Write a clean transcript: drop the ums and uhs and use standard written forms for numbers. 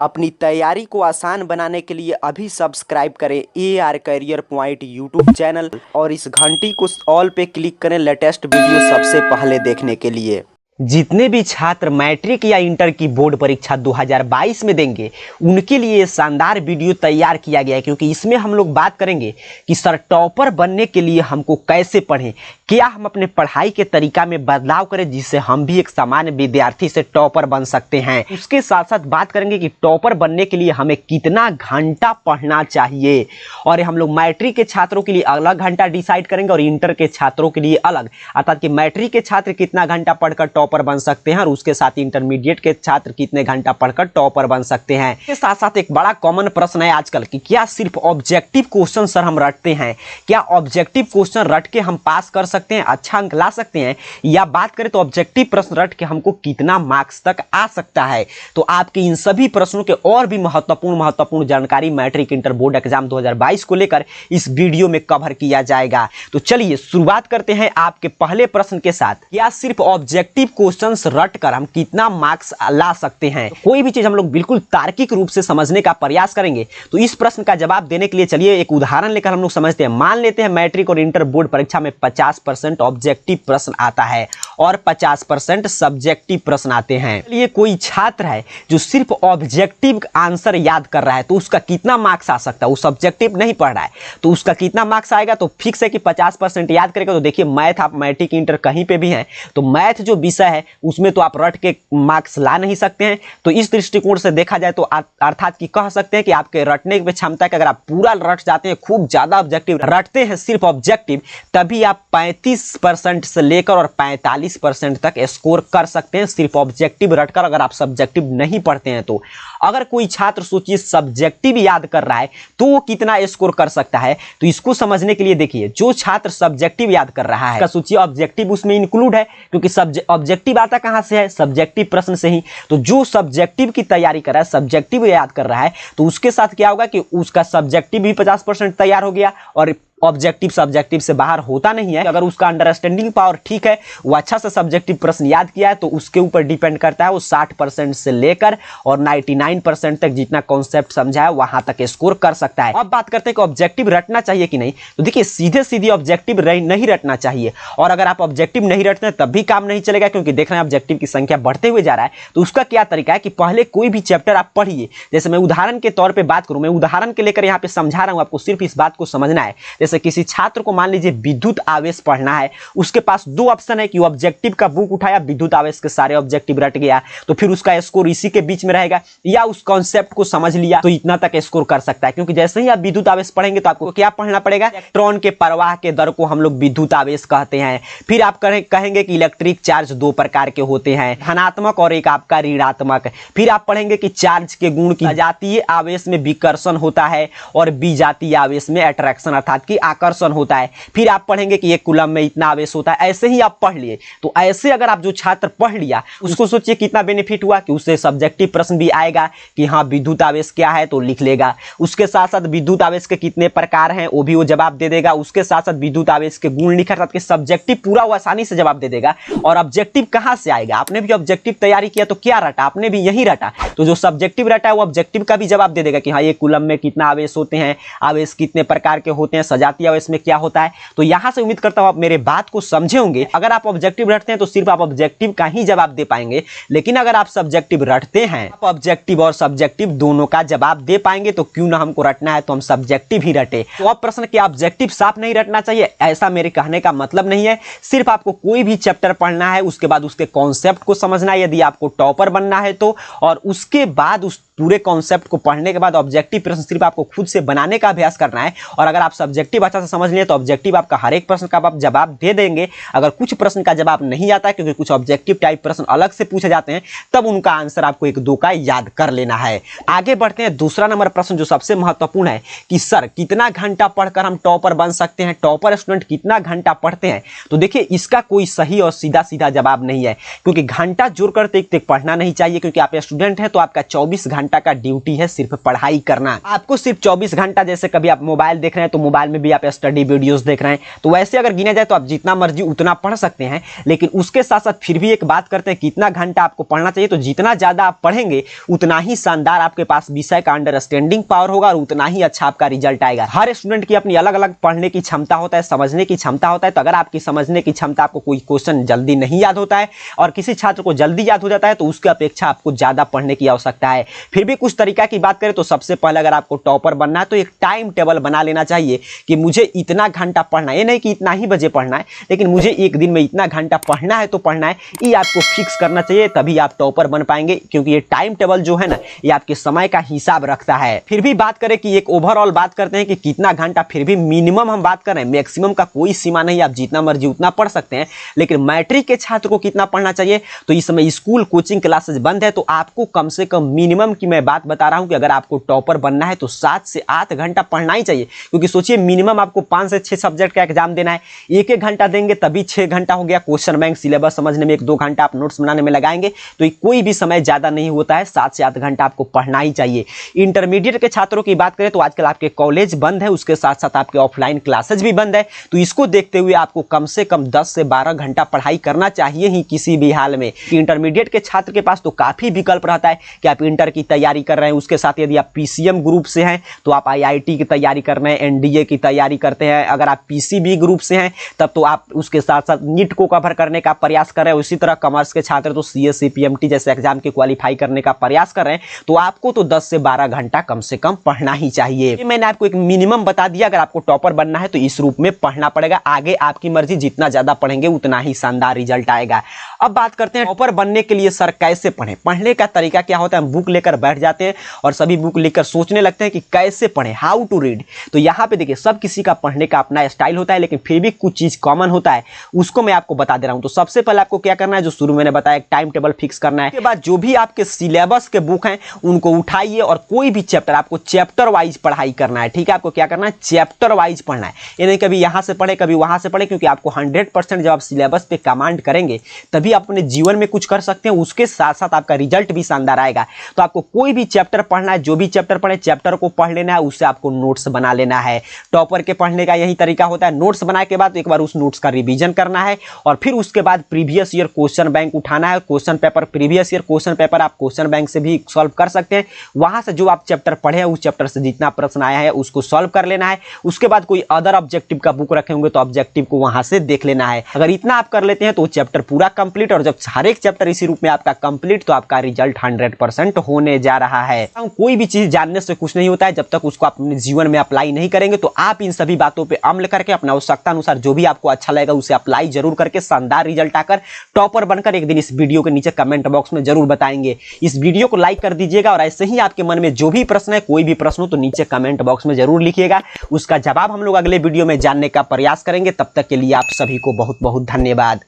अपनी तैयारी को आसान बनाने के लिए अभी सब्सक्राइब करें AR career point YouTube channel और इस घंटी को ऑल पे क्लिक करें लेटेस्ट वीडियो सबसे पहले देखने के लिए। जितने भी छात्र मैट्रिक या इंटर की बोर्ड परीक्षा 2022 में देंगे उनके लिए ये शानदार वीडियो तैयार किया गया है, क्योंकि इसमें हम लोग बात करेंगे कि सर टॉपर बनने के लिए हमको कैसे पढ़ें, क्या हम अपने पढ़ाई के तरीका में बदलाव करें जिससे हम भी एक सामान्य विद्यार्थी से टॉपर बन सकते हैं। उसके साथ साथ बात करेंगे कि टॉपर बनने के लिए हमें कितना घंटा पढ़ना चाहिए, और हम लोग मैट्रिक के छात्रों के लिए अलग घंटा डिसाइड करेंगे और इंटर के छात्रों के लिए अलग, अर्थात कि मैट्रिक के छात्र कितना घंटा पढ़कर टॉपर बन सकते हैं और उसके साथ इंटरमीडिएट के छात्र कितने घंटा पढ़कर टॉपर बन सकते हैं। इसके साथ साथ एक बड़ा कॉमन प्रश्न है आजकल कि क्या सिर्फ ऑब्जेक्टिव क्वेश्चन सर हम रटते हैं, क्या ऑब्जेक्टिव क्वेश्चन रट के हम पास कर सकते हैं, अच्छा अंक ला सकते हैं, या बात करें तो ऑब्जेक्टिव प्रश्न रट के हमको कितना मार्क्स तक आ सकता है। तो आपके इन सभी प्रश्नों के और भी महत्वपूर्ण जानकारी मैट्रिक इंटर बोर्ड एग्जाम 2022 को लेकर इस वीडियो में कवर किया जाएगा। तो चलिए शुरुआत करते हैं आपके पहले प्रश्न के साथ। क्या सिर्फ ऑब्जेक्टिव क्वेश्चंस रट कर हम कितना मार्क्स ला सकते हैं? तो कोई भी चीज हम लोग बिल्कुल तार्किक रूप से समझने का प्रयास करेंगे। तो इस प्रश्न का जवाब देने के लिए चलिए एक उदाहरण लेकर हम लोग समझते हैं। मान लेते हैं मैट्रिक और इंटर बोर्ड परीक्षा में 50% ऑब्जेक्टिव प्रश्न आता है और 50% सब्जेक्टिव प्रश्न आते हैं। चलिए कोई छात्र है जो सिर्फ ऑब्जेक्टिव आंसर याद कर रहा है, तो उसका कितना मार्क्स आ सकता है? वो सब्जेक्टिव नहीं पढ़ रहा है तो उसका कितना मार्क्स आएगा? तो फिक्स है कि 50% याद करेगा। तो देखिए मैथ, आप मैट्रिक इंटर कहीं पे भी हैं तो मैथ जो विषय है उसमें तो आप रट के मार्क्स ला नहीं सकते हैं। तो इस दृष्टिकोण से देखा जाए तो अर्थात कि कह सकते हैं कि आपके रटने की क्षमता के अगर आप पूरा रट जाते हैं, खूब ज्यादा ऑब्जेक्टिव रटते हैं सिर्फ ऑब्जेक्टिव, तभी आप 35% से लेकर और 45% तक स्कोर कर सकते हैं सिर्फ ऑब्जेक्टिव रटकर, अगर आप सब्जेक्टिव नहीं पढ़ते हैं तो। अगर कोई छात्र सोचिए सब्जेक्टिव याद कर रहा है तो वो कितना स्कोर कर सकता है? तो इसको समझने के लिए देखिए जो छात्र सब्जेक्टिव याद कर रहा है, सोचिए ऑब्जेक्टिव उसमें इंक्लूड है, क्योंकि ऑब्जेक्टिव आता कहां से है? सब्जेक्टिव प्रश्न से ही। तो जो सब्जेक्टिव की तैयारी कर रहा है, सब्जेक्टिव याद कर रहा है, तो उसके साथ क्या होगा कि उसका सब्जेक्टिव भी 50% तैयार हो गया और ऑब्जेक्टिव सब्जेक्टिव से बाहर होता नहीं है। अगर उसका अंडरस्टैंडिंग पावर ठीक है, वो अच्छा से सब्जेक्टिव प्रश्न याद किया है, तो उसके ऊपर डिपेंड करता है वो 60% से लेकर और 99% तक जितना कॉन्सेप्ट समझा है वहां तक स्कोर कर सकता है। अब बात करते हैं कि ऑब्जेक्टिव रटना चाहिए कि नहीं। तो देखिए सीधे ऑब्जेक्टिव नहीं रटना चाहिए, और अगर आप ऑब्जेक्टिव नहीं रटते तब भी काम नहीं चलेगा, क्योंकि देख रहे हैं ऑब्जेक्टिव की संख्या बढ़ते हुए जा रहा है। तो उसका क्या तरीका है कि पहले कोई भी चैप्टर आप पढ़िए। जैसे मैं उदाहरण के तौर पर बात करूं, मैं उदाहरण के लेकर यहाँ पे समझा रहा हूं, आपको सिर्फ इस बात को समझना है। जैसे किसी छात्र को मान लीजिए विद्युत आवेश पढ़ना है, उसके पास दो ऑप्शन है कि वो ऑब्जेक्टिव का बुक उठाया, विद्युत आवेश के सारे ऑब्जेक्टिव रट गया तो फिर उसका स्कोर इसी के बीच में रहेगा, या उस कॉन्सेप्ट को समझ लिया तो इतना तक स्कोर कर सकता है। क्योंकि जैसे ही आप विद्युत आवेश पढ़ेंगे तो आपको क्या पढ़ना पड़ेगा? इलेक्ट्रॉन के प्रवाह के दर को हम लोग विद्युत आवेश कहते हैं। फिर आप कहेंगे कि इलेक्ट्रिक चार्ज दो प्रकार के होते हैं, धनात्मक और एक आपका ऋणात्मक। फिर आप पढ़ेंगे कि चार्ज के गुण की सजातीय आवेश में विकर्षण होता है और विजातीय आवेश में अट्रैक्शन अर्थात कि आकर्षण होता है। फिर आप पढ़ेंगे कि एक कूलम में इतना आवेश होता है। ऐसे ही आप पढ़ लिए। तो ऐसे अगर आप जो छात्र पढ़ लिया उसको सोचिए कितना बेनिफिट हुआ कि उससे सब्जेक्टिव प्रश्न भी आएगा कि हाँ विद्युत आवेश क्या है तो लिख लेगा, उसके साथ साथ विद्युत आवेश के कितने प्रकार हैं वो भी वो जवाब दे देगा, उसके साथ साथ विद्युत आवेश के गुण लिखा था कि सब्जेक्टिव पूरा वो आसानी से जवाब दे देगा। और ऑब्जेक्टिव कहां से आएगा? आपने भी ऑब्जेक्टिव तैयारी किया तो क्या रटा? आपने भी यही रटा। तो जो सब्जेक्टिव रटा है वो ऑब्जेक्टिव का भी जवाब दे देगा कि हाँ एक कूलम में कितना आवेश होते हैं, आवेश कितने प्रकार के होते हैं, सजातीय आवेश में क्या होता है। तो यहां से उम्मीद करता हूं आप मेरे बात को समझे होंगे। अगर आप ऑब्जेक्टिव रटते हैं तो सिर्फ आप ऑब्जेक्टिव का ही जवाब दे पाएंगे, लेकिन अगर आप सब्जेक्टिव रटते हैं आप ऑब्जेक्टिव और सब्जेक्टिव दोनों का जवाब दे पाएंगे। तो क्यों ना हमको रटना है तो हम सब्जेक्टिव ही रटे। तो अब प्रश्न क्या ऑब्जेक्टिव साफ नहीं रटना चाहिए? ऐसा मेरे कहने का मतलब नहीं है। सिर्फ आपको कोई भी चैप्टर पढ़ना है, उसके बाद उसके कॉन्सेप्ट को समझना है यदि आपको टॉपर बनना है तो, और उसके बाद उस पूरे कॉन्सेप्ट को पढ़ने के बाद ऑब्जेक्टिव प्रश्न सिर्फ आपको खुद से बनाने का अभ्यास करना है। और अगर आप सब्जेक्टिव अच्छा से समझ लिए तो ऑब्जेक्टिव आपका हर एक प्रश्न का आप जवाब दे देंगे। अगर कुछ प्रश्न का जवाब नहीं आता है, क्योंकि कुछ ऑब्जेक्टिव टाइप प्रश्न अलग से पूछे जाते हैं, तब उनका आंसर आपको एक दो का याद कर लेना है। आगे बढ़ते हैं दूसरा नंबर प्रश्न जो सबसे महत्वपूर्ण है कि सर कितना घंटा पढ़कर हम टॉपर बन सकते हैं, टॉपर स्टूडेंट कितना घंटा पढ़ते हैं? तो देखिए इसका कोई सही और सीधा जवाब नहीं है, क्योंकि घंटा जोड़ कर तक पढ़ना नहीं चाहिए, क्योंकि आप स्टूडेंट हैं तो आपका 24 घंटा का ड्यूटी है सिर्फ पढ़ाई करना। आपको सिर्फ 24 घंटा, जैसे कभी आप मोबाइल देख रहे हैं तो मोबाइल में भी आप स्टडी वीडियोस देख रहे हैं, तो वैसे अगर गिना जाए तो आप जितना मर्जी उतना पढ़ सकते हैं। लेकिन उसके साथ साथ फिर भी एक बात करते हैं कितना घंटा आपको पढ़ना चाहिए। तो जितना ज़्यादा आप पढ़ेंगे उतना ही शानदार आपके पास विषय का अंडरस्टैंडिंग पावर होगा और उतना ही अच्छा आपका रिजल्ट आएगा। हर स्टूडेंट की अपनी अलग अलग पढ़ने की क्षमता होता है, समझने की क्षमता होता है। तो अगर आपकी समझने की क्षमता, आपको कोई क्वेश्चन जल्दी नहीं याद होता है और किसी छात्र को जल्दी याद हो जाता है, तो उसकी अपेक्षा आपको ज़्यादा पढ़ने की आवश्यकता है। फिर भी कुछ तरीका की बात करें तो सबसे पहले अगर आपको टॉपर बनना है तो एक टाइम टेबल बना लेना चाहिए कि मुझे इतना घंटा पढ़ना है। ये नहीं कि इतना ही बजे पढ़ना है, लेकिन मुझे एक दिन में इतना घंटा पढ़ना है तो पढ़ना है, ये आपको फिक्स करना चाहिए। तभी आप टॉपर बन पाएंगे, क्योंकि ये टाइम टेबल जो है ना, ये आपके समय का हिसाब रखता है। फिर भी बात करें कि एक ओवरऑल बात करते हैं कि कितना घंटा, फिर भी मिनिमम हम बात कर रहे हैं, मैक्सिमम का कोई सीमा नहीं, आप जितना मर्जी उतना पढ़ सकते हैं। लेकिन मैट्रिक के छात्र को कितना पढ़ना चाहिए, तो इस समय स्कूल कोचिंग क्लासेस बंद है, तो आपको कम से कम मिनिमम की मैं बात बता रहा हूं कि अगर आपको टॉपर बनना है तो 7 से 8 घंटा पढ़ना ही चाहिए। क्योंकि सोचिए मिनिमम आपको 5 से 6 सब्जेक्ट का एग्जाम देना है, एक एक घंटा देंगे तभी 6 घंटा हो गया। क्वेश्चन बैंक सिलेबस समझने में 1-2 घंटा आप नोट्स बनाने में लगाएंगे, तो कोई भी समय ज्यादा नहीं होता है। 7 से 8 घंटा आपको पढ़ना ही चाहिए। इंटरमीडिएट के छात्रों की बात करें तो आजकल आपके कॉलेज बंद है, उसके साथ साथ आपके ऑफलाइन क्लासेज भी बंद है, तो इसको देखते हुए आपको कम से कम 10 से 12 घंटा पढ़ाई करना चाहिए ही किसी भी हाल में। इंटरमीडिएट के छात्र के पास तो काफी विकल्प रहता है कि आप इंटर की तैयारी कर रहे हैं, उसके साथ यदि आप पीसीएम ग्रुप से हैं तो आप आईआईटी की तैयारी कर रहे हैं, एनडीए की तैयारी करते हैं। अगर आप पीसीबी ग्रुप से हैं तब तो आप उसके साथ साथ नीट को कवर करने का प्रयास कर रहे हैं। उसी तरह कॉमर्स के छात्र तो सीएस सीपीएमटी जैसे एग्जाम के क्वालिफाई करने का प्रयास कर रहे हैं, तो आपको तो 10 से 12 घंटा कम से कम पढ़ना ही चाहिए। मैंने आपको एक मिनिमम बता दिया, अगर आपको टॉपर बनना है तो इस रूप में पढ़ना पड़ेगा। आगे आपकी मर्जी, जितना ज्यादा पढ़ेंगे उतना ही शानदार रिजल्ट आएगा। अब बात करते हैं टॉपर बनने के लिए सर कैसे पढ़ें। पढ़ने का तरीका क्या होता है, हम बुक लेकर बैठ जाते हैं और सभी बुक लेकर सोचने लगते हैं कि कैसे पढ़ें, हाउ टू रीड। तो यहाँ पे देखिए सब किसी का पढ़ने का अपना स्टाइल होता है, लेकिन फिर भी कुछ चीज कॉमन होता है, उसको मैं आपको बता दे रहा हूं। तो सबसे पहले आपको क्या करना है, जो शुरू मैंने बताया, एक टाइम टेबल फिक्स करना है। उसके बाद जो भी आपके सिलेबस के बुक हैं उनको उठाइए और कोई भी चैप्टर, आपको चैप्टर वाइज पढ़ाई करना है। ठीक है, आपको क्या करना है, चैप्टर वाइज पढ़ना है। ये नहीं कभी यहां से पढ़े कभी वहां से पढ़े, क्योंकि आपको 100% जब आप सिलेबस पे कमांड करेंगे तभी आप अपने जीवन में कुछ कर सकते हैं, उसके साथ साथ आपका रिजल्ट भी शानदार आएगा। तो आपको कोई भी चैप्टर पढ़ना है, जो भी चैप्टर पढ़े चैप्टर को पढ़ लेना है, उससे आपको नोट्स बना लेना है। टॉपर के पढ़ने का यही तरीका होता है, नोट्स बनाने के बाद एक बार उस नोट्स का रिवीजन करना है और फिर उसके बाद प्रीवियस ईयर क्वेश्चन बैंक उठाना है। Question paper, previous year question paper आप क्वेश्चन बैंक से भी सॉल्व कर सकते हैं। वहां से जो आप चैप्टर पढ़े हैं उस चैप्टर से जितना प्रश्न आया है उसको सॉल्व कर लेना है। उसके बाद कोई अदर ऑब्जेक्टिव का बुक रखे होंगे तो ऑब्जेक्टिव को वहां से देख लेना है। अगर इतना आप कर लेते हैं तो चैप्टर पूरा कंप्लीट, और जब हर एक चैप्टर इसी रूप में आपका कंप्लीट, तो आपका रिजल्ट 100% होने जा रहा है। कोई भी चीज जानने से कुछ नहीं होता है जब तक उसको अपने जीवन में अप्लाई नहीं करेंगे। तो आप इन सभी बातों पर अमल करके अपना आवश्यकता अनुसार जो भी आपको अच्छा लगेगा उसे अप्लाई जरूर करके शानदार रिजल्ट आकर टॉपर बनकर एक दिन इस वीडियो के नीचे कमेंट बॉक्स में जरूर बताएंगे। इस वीडियो को लाइक कर दीजिएगा और ऐसे ही आपके मन में जो भी प्रश्न है, कोई भी प्रश्न हो तो नीचे कमेंट बॉक्स में जरूर लिखिएगा, उसका जवाब हम लोग अगले वीडियो में जानने का प्रयास करेंगे। तब तक के लिए आप सभी को बहुत बहुत धन्यवाद।